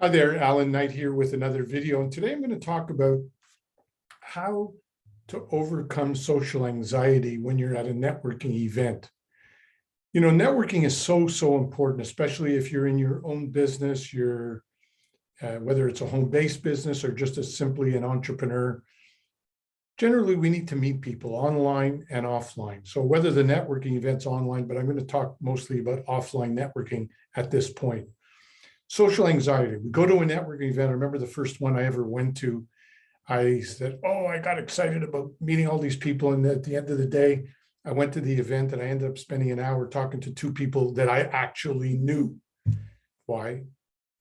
Hi there, Allan Knight here with another video. And today I'm going to talk about how to overcome social anxiety when you're at a networking event. You know, networking is so important, especially if you're in your own business, whether it's a home-based business or just as simply an entrepreneur. Generally, we need to meet people online and offline. So whether the networking event's online, but I'm going to talk mostly about offline networking at this point. Social anxiety. We go to a networking event. I remember the first one I ever went to. I said, oh, I got excited about meeting all these people. And at the end of the day, I went to the event and I ended up spending an hour talking to two people that I actually knew. Why?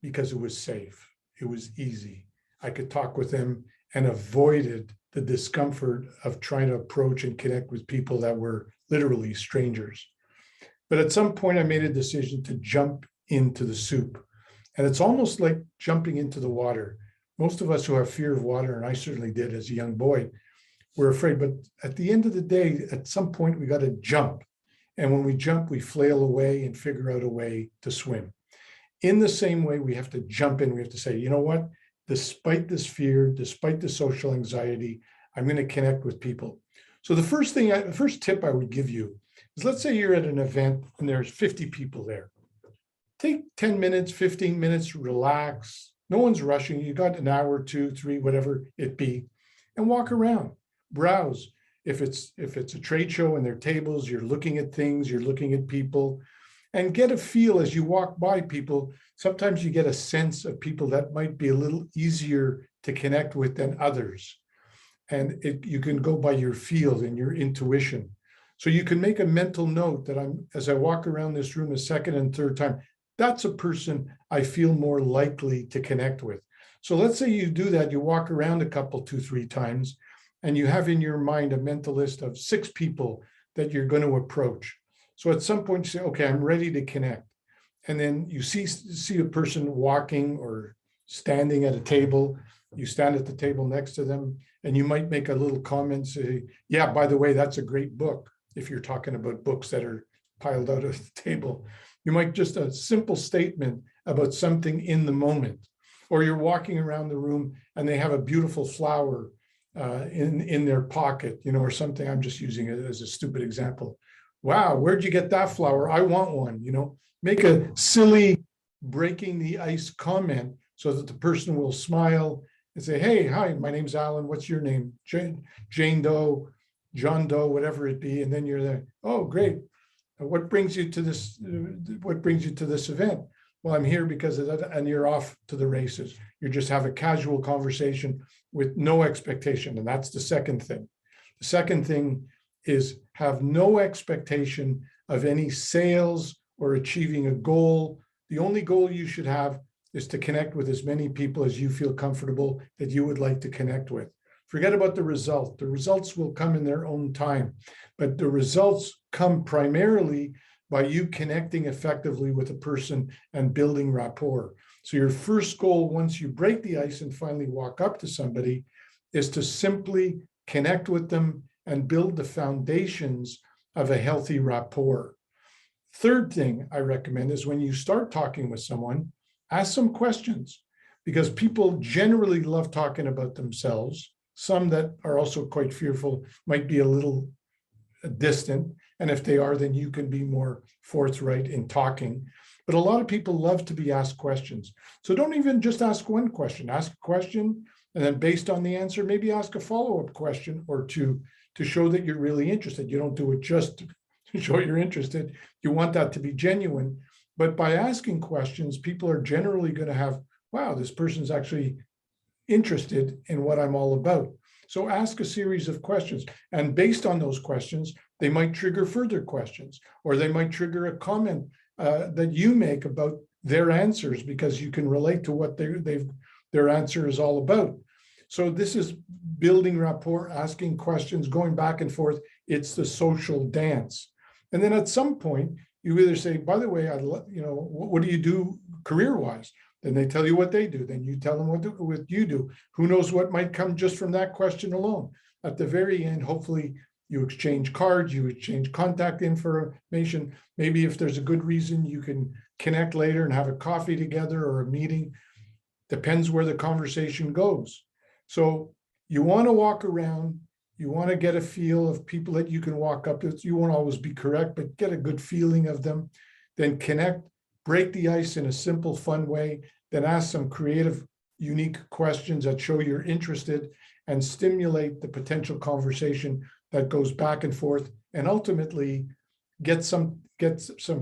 Because it was safe. It was easy. I could talk with them and avoided the discomfort of trying to approach and connect with people that were literally strangers. But at some point, I made a decision to jump into the soup. And it's almost like jumping into the water. Most of us who have fear of water, and I certainly did as a young boy, were afraid. But at the end of the day, at some point, we got to jump. And when we jump, we flail away and figure out a way to swim. In the same way, we have to jump in. We have to say, you know what? Despite this fear, despite the social anxiety, I'm going to connect with people. So the first tip I would give you is, let's say you're at an event and there's 50 people there. Take 10 minutes, 15 minutes, relax. No one's rushing. You got an hour, 2, 3, whatever it be, and walk around, browse. If it's a trade show and there are tables, you're looking at things, you're looking at people, and get a feel as you walk by people. Sometimes you get a sense of people that might be a little easier to connect with than others. And you can go by your feel and your intuition. So you can make a mental note that as I walk around this room a second and third time, that's a person I feel more likely to connect with. So let's say you do that, you walk around a couple, 2, 3 times, and you have in your mind a mental list of 6 people that you're going to approach. So at some point you say, okay, I'm ready to connect. And then you see a person walking or standing at a table. You stand at the table next to them, and you might make a little comment, say, yeah, by the way, that's a great book. If you're talking about books that are piled out of the table, you might just a simple statement about something in the moment. Or you're walking around the room and they have a beautiful flower in their pocket, or something. I'm just using it as a stupid example. Wow, where'd you get that flower? I want one. Make a silly breaking the ice comment so that the person will smile and say, hey, hi, my name's Alan. What's your name? Jane Doe, John Doe, whatever it be. And then you're there. Oh, great. What brings you to this? What brings you to this event? Well, I'm here because of that, and you're off to the races. You just have a casual conversation with no expectation, and that's the second thing. The second thing is have no expectation of any sales or achieving a goal. The only goal you should have is to connect with as many people as you feel comfortable that you would like to connect with. Forget about the result. The results will come in their own time, but the results come primarily by you connecting effectively with a person and building rapport. So your first goal, once you break the ice and finally walk up to somebody, is to simply connect with them and build the foundations of a healthy rapport. Third thing I recommend is when you start talking with someone, ask some questions, because people generally love talking about themselves. Some that are also quite fearful might be a little distant. And if they are, then you can be more forthright in talking. But a lot of people love to be asked questions. So don't even just ask one question. Ask a question, and then based on the answer, maybe ask a follow-up question or two to show that you're really interested. You don't do it just to show you're interested. You want that to be genuine. But by asking questions, people are generally going to have, wow, this person's actually interested in what I'm all about. So ask a series of questions, and based on those questions, they might trigger further questions, or they might trigger a comment that you make about their answers, because you can relate to what their answer is all about. So this is building rapport, asking questions, going back and forth. It's the social dance. And then at some point, you either say, by the way, what do you do career-wise? Then they tell you what they do. Then you tell them what you do. Who knows what might come just from that question alone. At the very end, hopefully you exchange cards, you exchange contact information. Maybe if there's a good reason, you can connect later and have a coffee together or a meeting. Depends where the conversation goes. So you want to walk around, you want to get a feel of people that you can walk up to. You won't always be correct, but get a good feeling of them. Then connect, break the ice in a simple, fun way. Then ask some creative, unique questions that show you're interested and stimulate the potential conversation that goes back and forth, and ultimately get some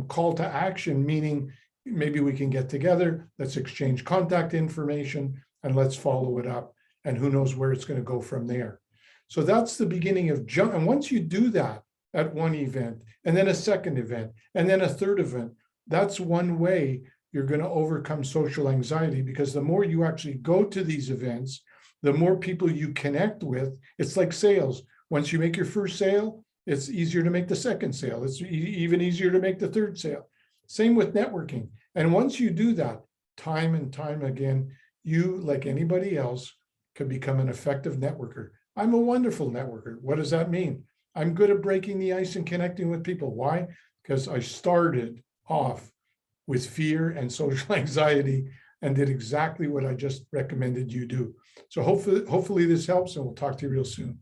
call to action, meaning maybe we can get together, let's exchange contact information, and let's follow it up. And who knows where it's going to go from there. So that's the beginning of jump. And once you do that at one event, and then a second event, and then a third event, that's one way you're going to overcome social anxiety, because the more you actually go to these events, the more people you connect with. It's like sales. Once you make your first sale, it's easier to make the second sale. It's even easier to make the third sale. Same with networking. And once you do that, time and time again, you, like anybody else, can become an effective networker. I'm a wonderful networker. What does that mean? I'm good at breaking the ice and connecting with people. Why? Because I started off with fear and social anxiety and did exactly what I just recommended you do. So hopefully this helps, and we'll talk to you real soon.